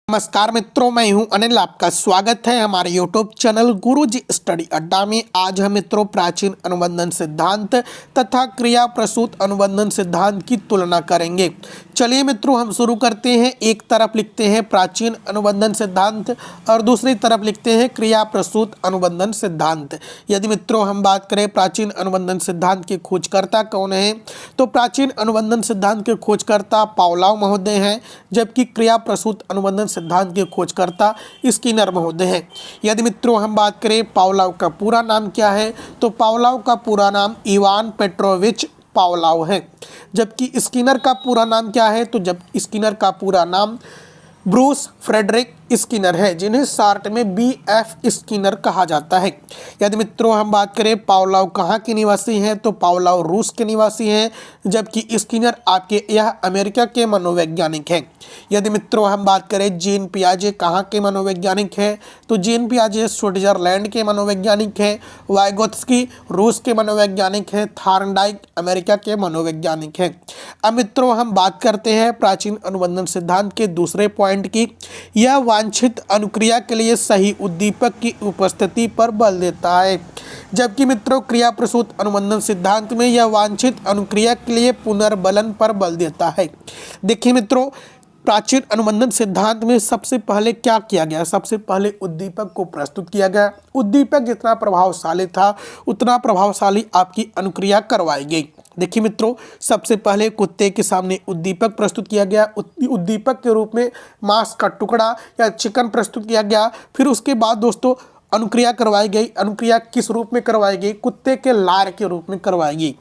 नमस्कार मित्रों, मैं हूं अनिल। आपका स्वागत है हमारे YouTube चैनल गुरुजी स्टडी अड्डा में। आज हम मित्रों प्राचीन अनुबंधन सिद्धांत तथा क्रिया प्रसूत अनुबंधन सिद्धांत की तुलना करेंगे। चलिए मित्रों हम शुरू करते हैं। एक तरफ लिखते हैं प्राचीन अनुबंधन सिद्धांत और दूसरी तरफ लिखते हैं क्रिया प्रसूत अनुबंधन सिद्धांत। यदि मित्रों हम बात करें प्राचीन अनुबंधन सिद्धांत के खोजकर्ता कौन है, तो प्राचीन अनुबंधन सिद्धांत के खोजकर्ता पावलोव महोदय हैं, जबकि क्रिया प्रसूत अनुबंधन सिद्धांत के खोजकर्ता स्किनर महोदय हैं। यदि मित्रों हम बात करें पावलोव का पूरा नाम क्या है, तो पावलोव का पूरा नाम इवान पेट्रोविच पावलोव है। जबकि स्किनर का पूरा नाम क्या है, तो जब स्किनर का पूरा नाम ब्रूस फ्रेडरिक स्किनर है, जिन्हें शॉर्ट में BF स्किनर कहा जाता है। यदि मित्रों हम बात करें पावलोव कहाँ के निवासी हैं, तो पावलोव रूस के निवासी हैं, जबकि स्किनर आपके यह अमेरिका के मनोवैज्ञानिक हैं। यदि मित्रों हम बात करें जीन पियाजे कहाँ के मनोवैज्ञानिक हैं, तो जीन पियाजे स्विट्जरलैंड के मनोवैज्ञानिक हैं। वाइगोत्स्की रूस के मनोवैज्ञानिक हैं। थॉर्नडाइक अमेरिका के मनोवैज्ञानिक हैं। अब मित्रों हम बात करते हैं प्राचीन अनुबंधन सिद्धांत के दूसरे पॉइंट की। यह वांछित अनुक्रिया के लिए सही उद्दीपक की उपस्थिति पर बल देता है, जबकि मित्रों क्रिया प्रसूत अनुबंधन सिद्धांत में यह वांछित अनुक्रिया के लिए पुनर्बलन पर बल देता है। देखिए मित्रों, प्राचीन अनुबंधन सिद्धांत में सबसे पहले क्या किया गया, सबसे पहले उद्दीपक को प्रस्तुत किया गया। उद्दीपक जितना प्रभावशाली था उतना प्रभावशाली आपकी अनुक्रिया करवाई गई। देखिए मित्रों, सबसे पहले कुत्ते के सामने उद्दीपक प्रस्तुत किया गया। उद्दीपक के रूप में मांस का टुकड़ा या चिकन प्रस्तुत किया गया। फिर उसके बाद दोस्तों अनुक्रिया करवाई गई। अनुक्रिया किस रूप में करवाई गई? कुत्ते के लार के रूप में करवाई गई।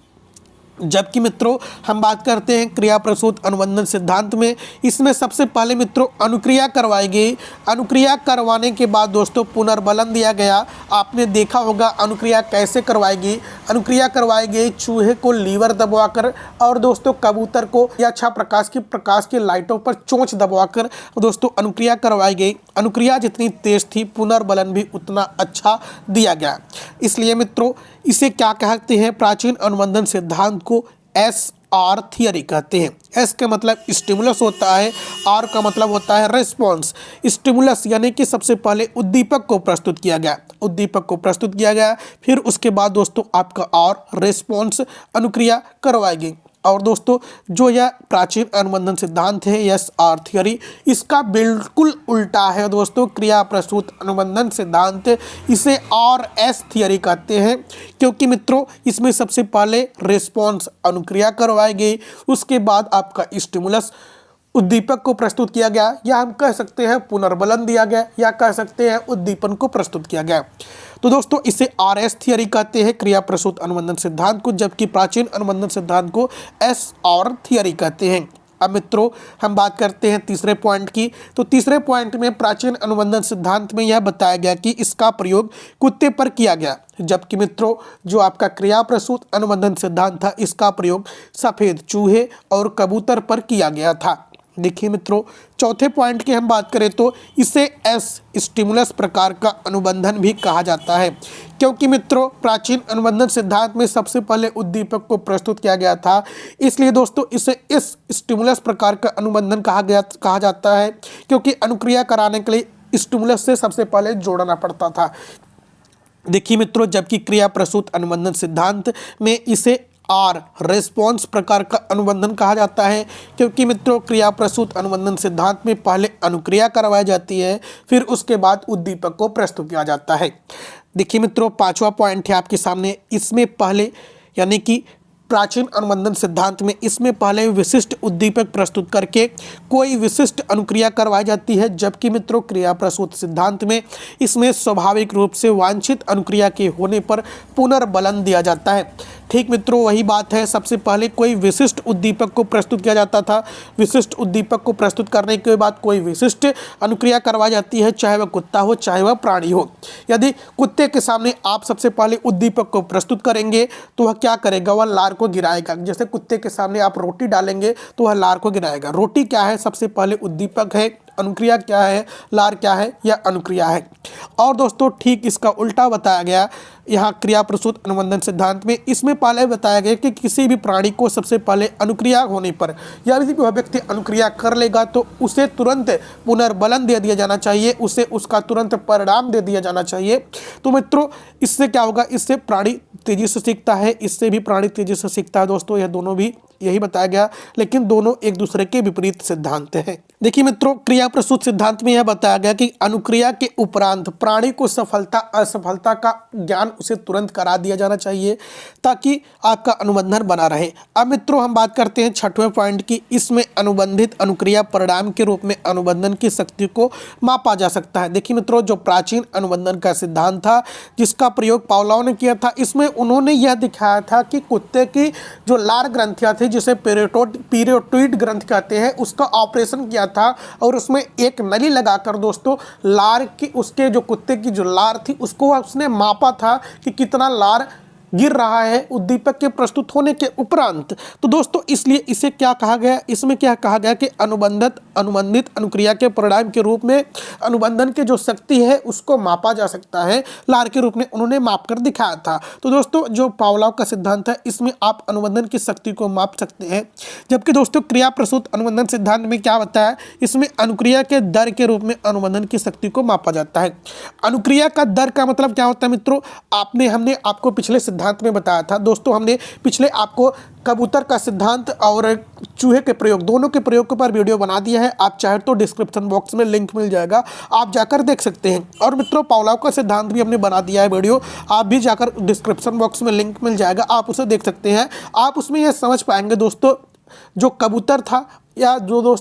जबकि मित्रों हम बात करते हैं क्रिया प्रसूत अनुबंधन सिद्धांत में, इसमें सबसे पहले मित्रों अनुक्रिया करवाई गई। अनुक्रिया करवाने के बाद दोस्तों पुनर्बलन दिया गया। आपने देखा होगा अनुक्रिया कैसे करवाई गई। अनुक्रिया करवाई गई चूहे को लीवर दबाकर और दोस्तों कबूतर को या अच्छा प्रकाश की लाइटों पर चोंच दबाकर दोस्तों अनुक्रिया करवाई गई। अनुक्रिया जितनी तेज थी पुनर्बलन भी उतना अच्छा दिया गया। इसलिए मित्रों इसे क्या कहते हैं? प्राचीन अनुबंधन सिद्धांत को SR थियरी कहते हैं। S का मतलब स्टिमुलस होता है, R का मतलब होता है रिस्पॉन्स। स्टिमुलस यानी कि सबसे पहले उद्दीपक को प्रस्तुत किया गया। उद्दीपक को प्रस्तुत किया गया, फिर उसके बाद दोस्तों आपका और रिस्पॉन्स अनुक्रिया करवाई गई। और दोस्तों जो यह प्राचीन अनुबंधन सिद्धांत है SR थियरी, इसका बिल्कुल उल्टा है दोस्तों क्रिया प्रसूत अनुबंधन सिद्धांत। इसे RS थियरी कहते हैं, क्योंकि मित्रों इसमें सबसे पहले रिस्पॉन्स अनुक्रिया करवाई गई, उसके बाद आपका स्टिमुलस उद्दीपक को प्रस्तुत किया गया, या हम कह सकते हैं पुनर्बलन दिया गया, या कह सकते हैं उद्दीपन को प्रस्तुत किया गया। तो दोस्तों इसे RS थियरी कहते हैं क्रिया प्रसूत अनुबंधन सिद्धांत को, जबकि प्राचीन अनुबंधन सिद्धांत को SR थियरी कहते हैं। अब मित्रों हम बात करते हैं तीसरे पॉइंट की। तो तीसरे पॉइंट में प्राचीन अनुबंधन सिद्धांत में यह बताया गया कि इसका प्रयोग कुत्ते पर किया गया, जबकि मित्रों जो आपका क्रिया प्रसूत अनुबंधन सिद्धांत था इसका प्रयोग सफ़ेद चूहे और कबूतर पर किया गया था। देखिए मित्रों चौथे पॉइंट की हम बात करें तो इसे S स्टिमुलस प्रकार का अनुबंधन भी कहा जाता है, क्योंकि मित्रों प्राचीन अनुबंधन सिद्धांत में सबसे पहले उद्दीपक को प्रस्तुत किया गया था, इसलिए दोस्तों इसे S स्टिमुलस प्रकार का अनुबंधन कहा जाता है, क्योंकि अनुक्रिया कराने के लिए स्टिमुलस से सबसे पहले जोड़ना पड़ता था। देखिए मित्रों जबकि क्रिया प्रसूत अनुबंधन सिद्धांत में इसे R रिस्पॉन्स प्रकार का अनुबंधन कहा जाता है, क्योंकि मित्रों क्रिया प्रसूत अनुबंधन सिद्धांत में पहले अनुक्रिया करवाई जाती है, फिर उसके बाद उद्दीपक को प्रस्तुत किया जाता है। देखिए मित्रों पांचवा पॉइंट है आपके सामने। इसमें पहले यानी कि प्राचीन अनुबंधन सिद्धांत में इसमें पहले विशिष्ट उद्दीपक प्रस्तुत करके कोई विशिष्ट अनुक्रिया करवाई जाती है, जबकि मित्रों क्रिया प्रसूत सिद्धांत में इसमें स्वाभाविक रूप से वांछित अनुक्रिया के होने पर पुनर्बलन दिया जाता है। ठीक मित्रों वही बात है, सबसे पहले कोई विशिष्ट उद्दीपक को प्रस्तुत किया जाता था। विशिष्ट उद्दीपक को प्रस्तुत करने के बाद कोई विशिष्ट अनुक्रिया करवाई जाती है, चाहे वह कुत्ता हो चाहे वह प्राणी हो। यदि कुत्ते के सामने आप सबसे पहले उद्दीपक को प्रस्तुत करेंगे तो वह क्या करेगा? वह लार को गिराएगा। जैसे कुत्ते के सामने आप रोटी डालेंगे तो वह लार को गिराएगा। रोटी क्या है? सबसे पहले उद्दीपक है अनुक्रिया क्या है, लार क्या है या अनुक्रिया है। और दोस्तों ठीक इसका उल्टा बताया गया यहाँ क्रिया प्रसूत अनुबंधन सिद्धांत में। इसमें पहले बताया गया कि किसी भी प्राणी को सबसे पहले अनुक्रिया होने पर यदि वह व्यक्ति अनुक्रिया कर लेगा तो उसे तुरंत पुनर्बलन दे दिया जाना चाहिए, उसे उसका तुरंत परिणाम दे दिया जाना चाहिए। तो मित्रों इससे क्या होगा, इससे प्राणी तेजी से सीखता है, इससे भी प्राणी तेजी से सीखता है। दोस्तों यह दोनों भी यही बताया गया, लेकिन दोनों एक दूसरे के विपरीत सिद्धांत हैं। देखिए मित्रों क्रिया प्रसूत सिद्धांत में यह बताया गया कि अनुक्रिया के उपरांत प्राणी को सफलता असफलता का ज्ञान उसे तुरंत करा दिया जाना चाहिए ताकि आपका अनुबंधन बना रहे। अब मित्रों हम बात करते हैं 6वें पॉइंट की। इसमें अनुबंधित अनुक्रिया परिणाम के रूप में अनुबंधन की शक्ति को मापा जा सकता है। देखिए मित्रों जो प्राचीन अनुबंधन का सिद्धांत था जिसका प्रयोग पावलोव ने किया था, इसमें उन्होंने यह दिखाया था कि कुत्ते की जो लार ग्रंथियां थी जिसे पेरियोटिड ग्रंथ कहते हैं, उसका ऑपरेशन किया था और उसमें एक नली लगाकर दोस्तों लार की उसके जो कुत्ते की जो लार थी उसको उसने मापा था कि कितना लार गिर रहा है उद्दीपक के प्रस्तुत होने के उपरांत। तो दोस्तों इसलिए इसे क्या कहा गया, इसमें क्या कहा गया कि अनुबंधित अनुक्रिया के परिणाम के रूप में अनुबंधन की जो शक्ति है उसको मापा जा सकता है, लार के रूप में उन्होंने माप कर दिखाया था। तो दोस्तों जो पावलोव का सिद्धांत है इसमें आप अनुबंधन की शक्ति को माप सकते हैं, जबकि दोस्तों क्रिया प्रसूत अनुबंधन सिद्धांत में क्या बताया, इसमें अनुक्रिया के दर के रूप में अनुबंधन की शक्ति को मापा जाता है। अनुक्रिया का दर का मतलब क्या होता है मित्रों, हमने आपको पिछले सिद्धांत में बताया था। दोस्तों हमने पिछले आपको कबूतर का सिद्धांत और चूहे के प्रयोग दोनों के प्रयोग के ऊपर वीडियो बना दिया है, आप चाहे तो डिस्क्रिप्शन बॉक्स में लिंक मिल जाएगा, आप जाकर देख सकते हैं। और मित्रों पावलोव का सिद्धांत भी हमने बना दिया है वीडियो, आप भी जाकर डिस्क्रिप्शन बॉक्स में लिंक मिल जाएगा, आप उसे देख सकते हैं। आप उसमें यह समझ पाएंगे दोस्तों जो कबूतर था या जो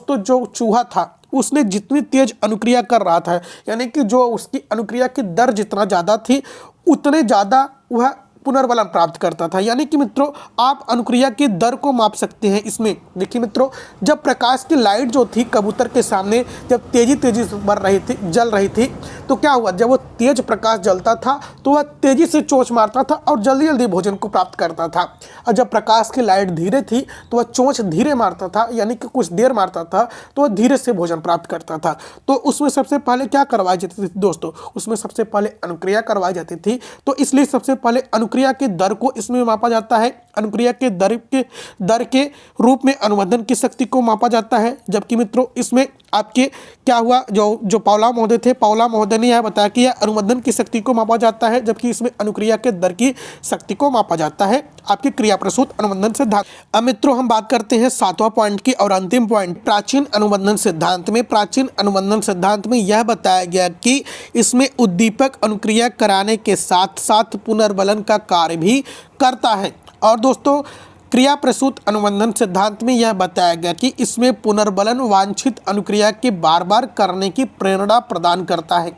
चूहा था उसने जितनी तेज अनुक्रिया कर रहा था, यानी कि जो उसकी अनुक्रिया की दर जितना ज़्यादा थी उतने ज़्यादा वह पुनर्बलन प्राप्त करता था। यानी कि मित्रों आप अनुक्रिया की दर को माप सकते हैं इसमें। देखिए मित्रों जब प्रकाश की लाइट जो थी कबूतर के सामने जब तेजी से जल रही थी तो क्या हुआ, जब वो तेज प्रकाश जलता था तो वह तेजी से चोंच मारता था और जल्दी जल्दी भोजन को प्राप्त करता था, और जब प्रकाश की लाइट धीरे थी तो वह चोंच धीरे मारता था, यानी कि कुछ देर मारता था तो वह धीरे से भोजन प्राप्त करता था। तो उसमें सबसे पहले क्या करवाई जाती थी दोस्तों, उसमें सबसे पहले अनुक्रिया करवाई जाती थी। तो इसलिए सबसे पहले अनुक्रिया के दर को इसमें मापा जाता है, अनुक्रिया के दर के रूप में अनुबंधन की शक्ति को मापा जाता है। जबकि मित्रों इसमें आपके क्या हुआ, जो पावलोव महोदय थे, पावलोव महोदय ने यह बताया कि यह अनुबंधन की शक्ति को मापा जाता है, जबकि इसमें अनुक्रिया के दर की शक्ति को मापा जाता है आपके क्रिया प्रसूत अनुबंधन सिद्धांत। अब मित्रों हम बात करते हैं 7वां पॉइंट की और अंतिम पॉइंट प्राचीन अनुबंधन सिद्धांत में। प्राचीन अनुबंधन सिद्धांत में यह बताया गया कि इसमें उद्दीपक अनुक्रिया कराने के साथ साथ पुनर्बलन का कार्य भी करता है। और दोस्तों क्रिया प्रसूत अनुबंधन सिद्धांत में यह बताया गया कि इसमें पुनर्बलन वांछित अनुक्रिया के बार बार करने की प्रेरणा प्रदान करता है।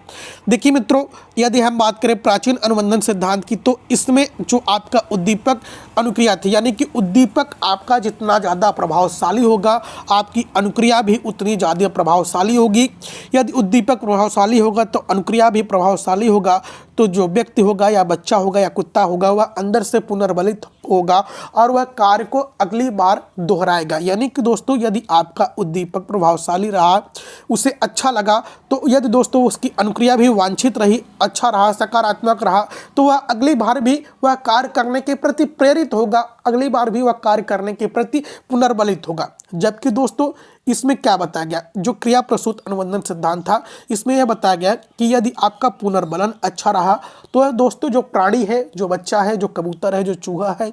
देखिए मित्रों यदि हम बात करें प्राचीन अनुबंधन सिद्धांत की तो इसमें जो आपका उद्दीपक अनुक्रिया थी, यानी कि उद्दीपक आपका जितना ज़्यादा प्रभावशाली होगा आपकी अनुक्रिया भी उतनी ज़्यादा प्रभावशाली होगी। यदि उद्दीपक प्रभावशाली होगा तो अनुक्रिया भी प्रभावशाली होगा, तो जो व्यक्ति होगा या बच्चा होगा या कुत्ता होगा वह अंदर से पुनर्बलित होगा और वह कार्य को अगली बार दोहराएगा। यानी कि दोस्तों यदि आपका उद्दीपक प्रभावशाली रहा, उसे अच्छा लगा, तो यदि दोस्तों उसकी अनुक्रिया भी वांछित रही, अच्छा रहा, सकारात्मक रहा, तो वह अगली बार भी वह कार्य करने के प्रति प्रेरित होगा, अगली बार भी वह कार्य करने के प्रति पुनर्बलित होगा। जबकि दोस्तों इसमें क्या बताया गया, जो क्रिया प्रसूत अनुबंधन सिद्धांत था इसमें यह बताया गया कि यदि आपका पुनर्बलन अच्छा रहा तो दोस्तों जो प्राणी है, जो बच्चा है, जो कबूतर है, जो चूहा है,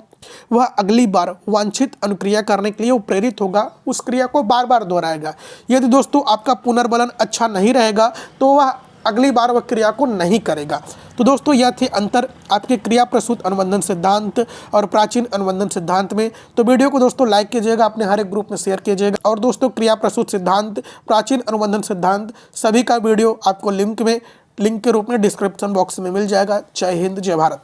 वह अगली बार वांछित अनुक्रिया करने के लिए वो प्रेरित होगा, उस क्रिया को बार बार दोहराएगा। यदि दोस्तों आपका पुनर्बलन अच्छा नहीं रहेगा तो वह अगली बार वह क्रिया को नहीं करेगा। तो दोस्तों यह थे अंतर आपके क्रिया प्रसूत अनुबंधन सिद्धांत और प्राचीन अनुबंधन सिद्धांत में। तो वीडियो को दोस्तों लाइक कीजिएगा, अपने हर एक ग्रुप में शेयर कीजिएगा। और दोस्तों क्रिया प्रसूत सिद्धांत, प्राचीन अनुबंधन सिद्धांत सभी का वीडियो आपको लिंक के रूप में डिस्क्रिप्शन बॉक्स में मिल जाएगा। जय हिंद, जय भारत।